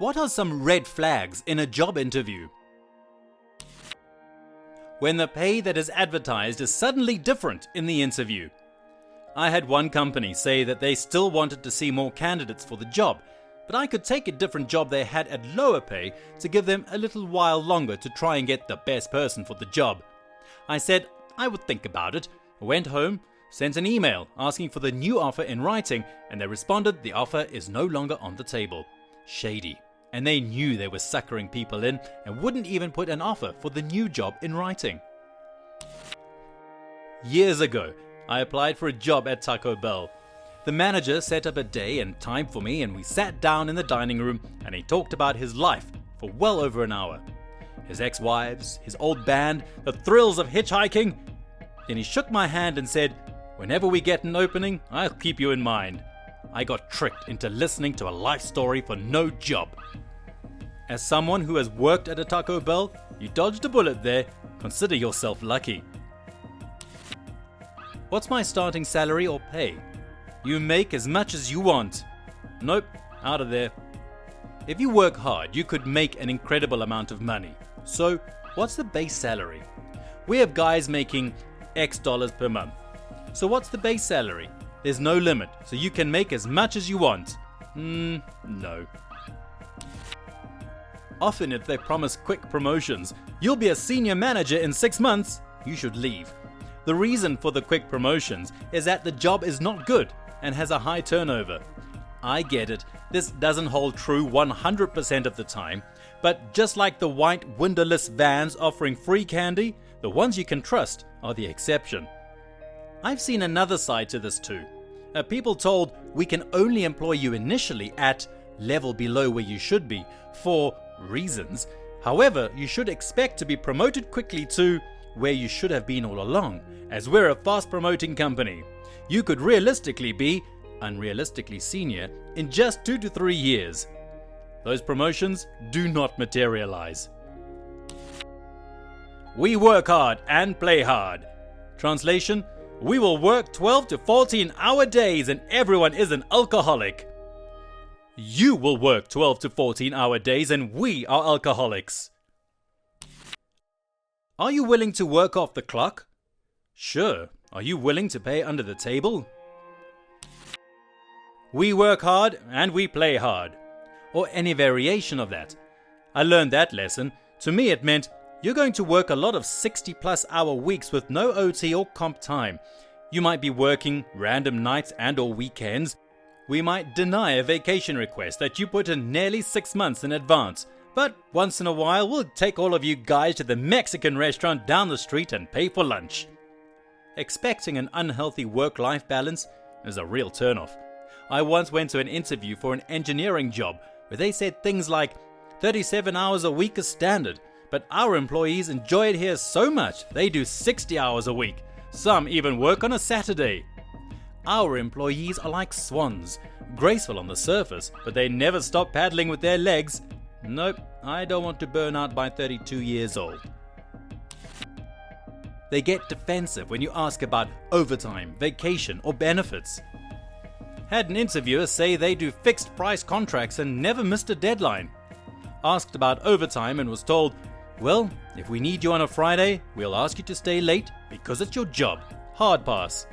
What are some red flags in a job interview? When the pay that is advertised is suddenly different in the interview. I had one company say that they still wanted to see more candidates for the job, but I could take a different job they had at lower pay to give them a little while longer to try and get the best person for the job. I said I would think about it, went home, sent an email asking for the new offer in writing, and they responded the offer is no longer on the table. Shady. And they knew they were suckering people in and wouldn't even put an offer for the new job in writing. Years ago, I applied for a job at Taco Bell. The manager set up a day and time for me, and we sat down in the dining room and he talked about his life for well over an hour. His ex-wives, his old band, the thrills of hitchhiking. Then he shook my hand and said, "Whenever we get an opening, I'll keep you in mind." I got tricked into listening to a life story for no job. As someone who has worked at a Taco Bell, you dodged a bullet there. Consider yourself lucky. What's my starting salary or pay? You make as much as you want. Nope, out of there. If you work hard, you could make an incredible amount of money. So, what's the base salary? We have guys making X dollars per month. So what's the base salary? There's no limit, so you can make as much as you want. No. Often if they promise quick promotions, you'll be a senior manager in 6 months, you should leave. The reason for the quick promotions is that the job is not good and has a high turnover. I get it, this doesn't hold true 100% of the time, but just like the white windowless vans offering free candy, the ones you can trust are the exception. I've seen another side to this too. People told we can only employ you initially at level below where you should be for reasons. However, you should expect to be promoted quickly to where you should have been all along, as we're a fast promoting company. You could realistically be unrealistically senior in just 2 to 3 years. Those promotions do not materialize. We work hard and play hard. Translation: we will work 12 to 14-hour days and everyone is an alcoholic. You will work 12 to 14-hour days and we are alcoholics. Are you willing to work off the clock? Sure. Are you willing to pay under the table? We work hard and we play hard. Or any variation of that. I learned that lesson. To me it meant you're going to work a lot of 60+ hour weeks with no OT or comp time. You might be working random nights and or weekends. We might deny a vacation request that you put in nearly 6 months in advance. But once in a while we'll take all of you guys to the Mexican restaurant down the street and pay for lunch. Expecting an unhealthy work-life balance is a real turnoff. I once went to an interview for an engineering job where they said things like 37 hours a week is standard, but our employees enjoy it here so much they do 60 hours a week. Some even work on a Saturday. Our employees are like swans, graceful on the surface, but they never stop paddling with their legs. Nope, I don't want to burn out by 32 years old. They get defensive when you ask about overtime, vacation, or benefits. Had an interviewer say they do fixed price contracts and never missed a deadline. Asked about overtime and was told, well, if we need you on a Friday, we'll ask you to stay late because it's your job. Hard pass.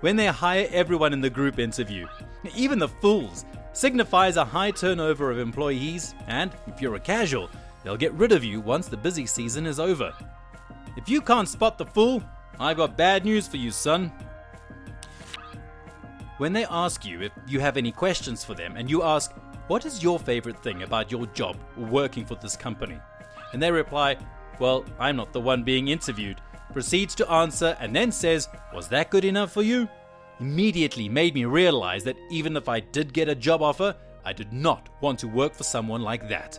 When they hire everyone in the group interview, even the fools, signifies a high turnover of employees, and if you're a casual, they'll get rid of you once the busy season is over. If you can't spot the fool, I've got bad news for you, son. When they ask you if you have any questions for them and you ask, what is your favorite thing about your job or working for this company? And they reply, well, I'm not the one being interviewed, proceeds to answer and then says, was that good enough for you? Immediately made me realize that even if I did get a job offer, I did not want to work for someone like that.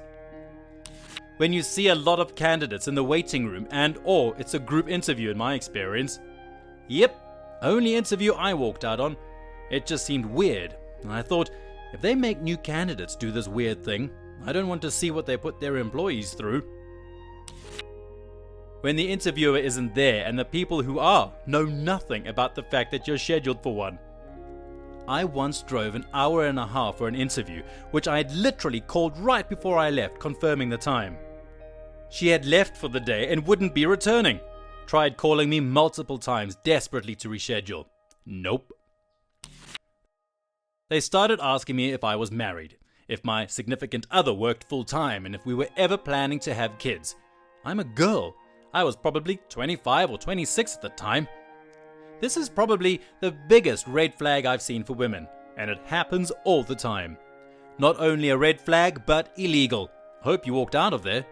When you see a lot of candidates in the waiting room or it's a group interview in my experience, yep, only interview I walked out on, it just seemed weird. And I thought, if they make new candidates do this weird thing, I don't want to see what they put their employees through. When the interviewer isn't there and the people who are know nothing about the fact that you're scheduled for one. I once drove an hour and a half for an interview, which I had literally called right before I left, confirming the time. She had left for the day and wouldn't be returning. Tried calling me multiple times, desperately to reschedule. Nope. They started asking me if I was married, if my significant other worked full-time, and if we were ever planning to have kids. I'm a girl. I was probably 25 or 26 at the time. This is probably the biggest red flag I've seen for women, and it happens all the time. Not only a red flag, but illegal. Hope you walked out of there.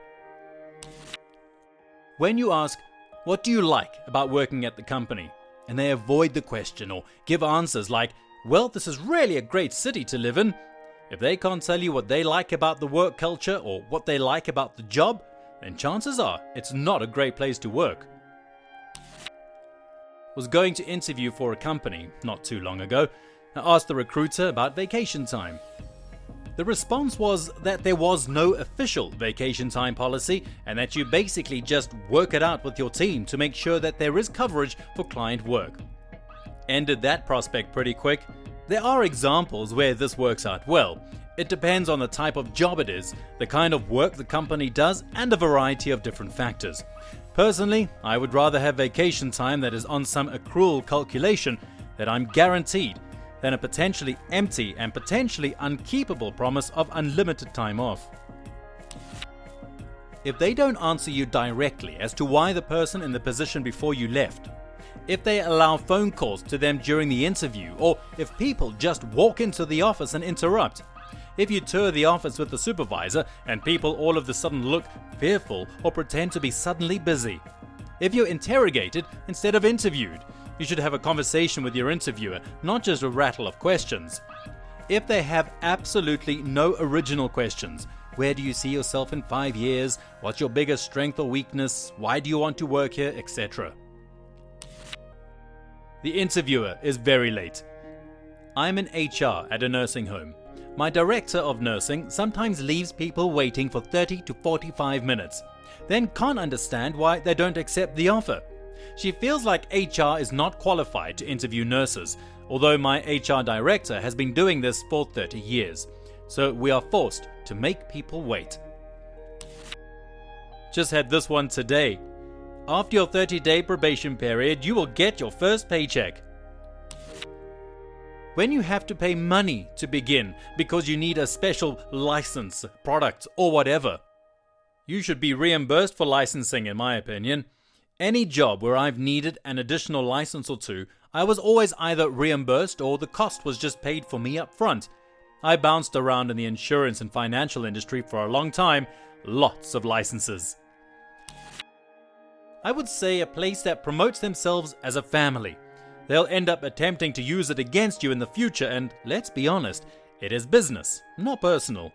When you ask, what do you like about working at the company? And they avoid the question or give answers like, well, this is really a great city to live in. If they can't tell you what they like about the work culture or what they like about the job, then chances are it's not a great place to work. Was going to interview for a company not too long ago. I asked the recruiter about vacation time. The response was that there was no official vacation time policy and that you basically just work it out with your team to make sure that there is coverage for client work. Ended that prospect pretty quick. There are examples where this works out well. It depends on the type of job it is, the kind of work the company does, and a variety of different factors. Personally, I would rather have vacation time that is on some accrual calculation that I'm guaranteed than a potentially empty and potentially unkeepable promise of unlimited time off. If they don't answer you directly as to why the person in the position before you left, if they allow phone calls to them during the interview, or if people just walk into the office and interrupt, if you tour the office with the supervisor and people all of a sudden look fearful or pretend to be suddenly busy, if you're interrogated instead of interviewed, you should have a conversation with your interviewer, not just a rattle of questions. If they have absolutely no original questions, where do you see yourself in 5 years? What's your biggest strength or weakness? Why do you want to work here? Etc. The interviewer is very late. I'm in HR at a nursing home. My director of nursing sometimes leaves people waiting for 30 to 45 minutes, then can't understand why they don't accept the offer. She feels like HR is not qualified to interview nurses, although my HR director has been doing this for 30 years. So we are forced to make people wait. Just had this one today. After your 30-day probation period, you will get your first paycheck. When you have to pay money to begin because you need a special license, product, or whatever, you should be reimbursed for licensing, in my opinion. Any job where I've needed an additional license or two, I was always either reimbursed or the cost was just paid for me up front. I bounced around in the insurance and financial industry for a long time, lots of licenses. I would say a place that promotes themselves as a family. They'll end up attempting to use it against you in the future, and let's be honest, it is business, not personal.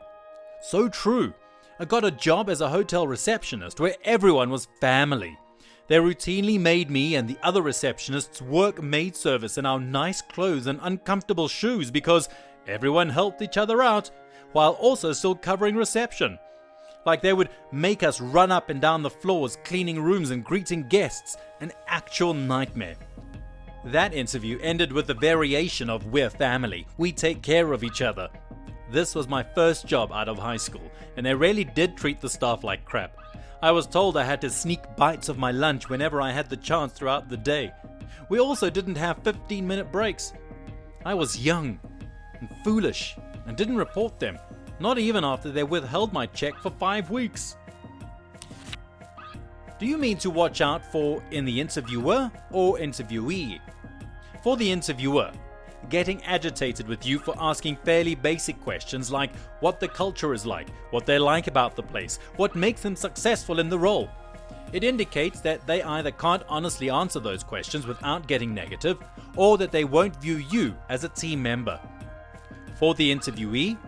So true. I got a job as a hotel receptionist where everyone was family. They routinely made me and the other receptionists work maid service in our nice clothes and uncomfortable shoes because everyone helped each other out, while also still covering reception. Like they would make us run up and down the floors, cleaning rooms and greeting guests. An actual nightmare. That interview ended with the variation of "we're family, we take care of each other." This was my first job out of high school, and they really did treat the staff like crap. I was told I had to sneak bites of my lunch whenever I had the chance throughout the day. We also didn't have 15-minute breaks. I was young and foolish and didn't report them, not even after they withheld my check for 5 weeks. Do you mean to watch out for in the interviewer or interviewee? For the interviewer, getting agitated with you for asking fairly basic questions like what the culture is like, what they like about the place, what makes them successful in the role. It indicates that they either can't honestly answer those questions without getting negative, or that they won't view you as a team member. For the interviewee,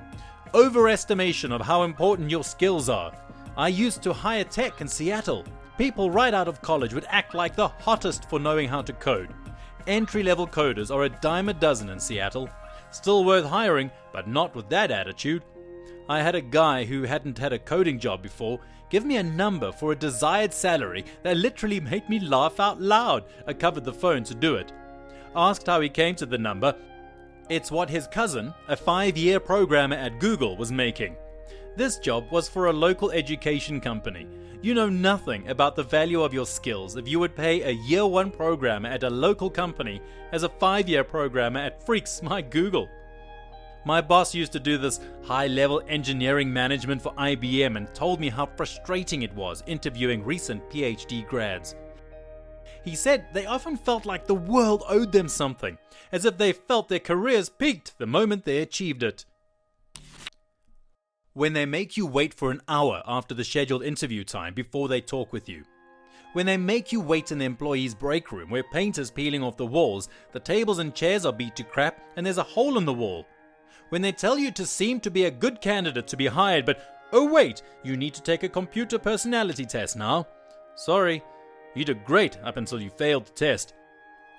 overestimation of how important your skills are. I used to hire tech in Seattle. People right out of college would act like the hottest for knowing how to code. Entry-level coders are a dime a dozen in Seattle. Still worth hiring, but not with that attitude. I had a guy who hadn't had a coding job before give me a number for a desired salary that literally made me laugh out loud. I covered the phone to do it. Asked how he came to the number. It's what his cousin, a 5-year programmer at Google, was making. This job was for a local education company. You know nothing about the value of your skills if you would pay a year 1 programmer at a local company as a 5-year programmer at Freaks My Google. My boss used to do this high-level engineering management for IBM and told me how frustrating it was interviewing recent PhD grads. He said they often felt like the world owed them something, as if they felt their careers peaked the moment they achieved it. When they make you wait for an hour after the scheduled interview time before they talk with you. When they make you wait in the employee's break room where paint is peeling off the walls, the tables and chairs are beat to crap, and there's a hole in the wall. When they tell you to seem to be a good candidate to be hired, but oh wait, you need to take a computer personality test now. Sorry, you did great up until you failed the test.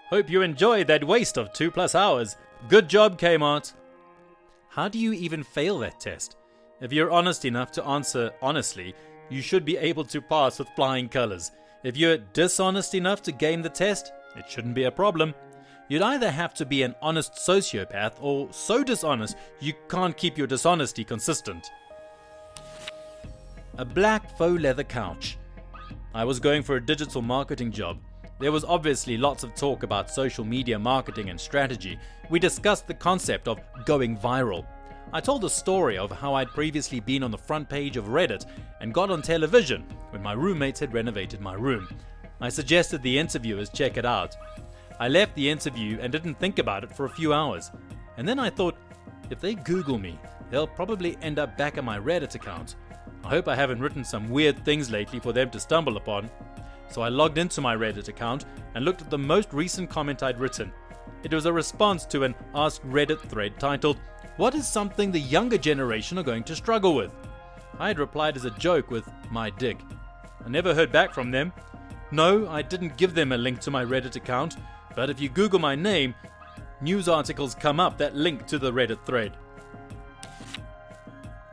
Hope you enjoyed that waste of 2+ hours. Good job, Kmart. How do you even fail that test? If you're honest enough to answer honestly, you should be able to pass with flying colors. If you're dishonest enough to game the test, it shouldn't be a problem. You'd either have to be an honest sociopath or so dishonest you can't keep your dishonesty consistent. A black faux leather couch. I was going for a digital marketing job. There was obviously lots of talk about social media marketing and strategy. We discussed the concept of going viral. I told a story of how I'd previously been on the front page of Reddit and got on television when my roommates had renovated my room. I suggested the interviewers check it out. I left the interview and didn't think about it for a few hours. And then I thought, if they Google me, they'll probably end up back at my Reddit account. I hope I haven't written some weird things lately for them to stumble upon. So I logged into my Reddit account and looked at the most recent comment I'd written. It was a response to an AskReddit thread titled, "What is something the younger generation are going to struggle with?" I had replied as a joke with my dig. I never heard back from them. No, I didn't give them a link to my Reddit account, but if you Google my name, news articles come up that link to the Reddit thread.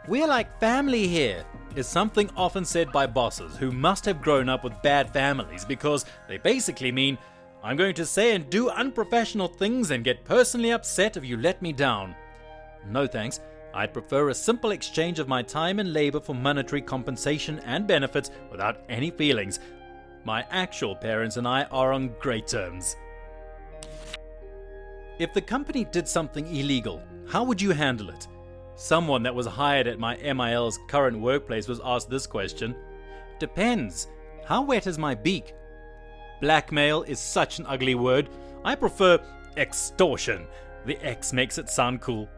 "We're like family here," is something often said by bosses who must have grown up with bad families because they basically mean, I'm going to say and do unprofessional things and get personally upset if you let me down. No thanks, I'd prefer a simple exchange of my time and labor for monetary compensation and benefits without any feelings. My actual parents and I are on great terms. If the company did something illegal, how would you handle it? Someone that was hired at my MIL's current workplace was asked this question. Depends. How wet is my beak? Blackmail is such an ugly word. I prefer extortion. The X makes it sound cool.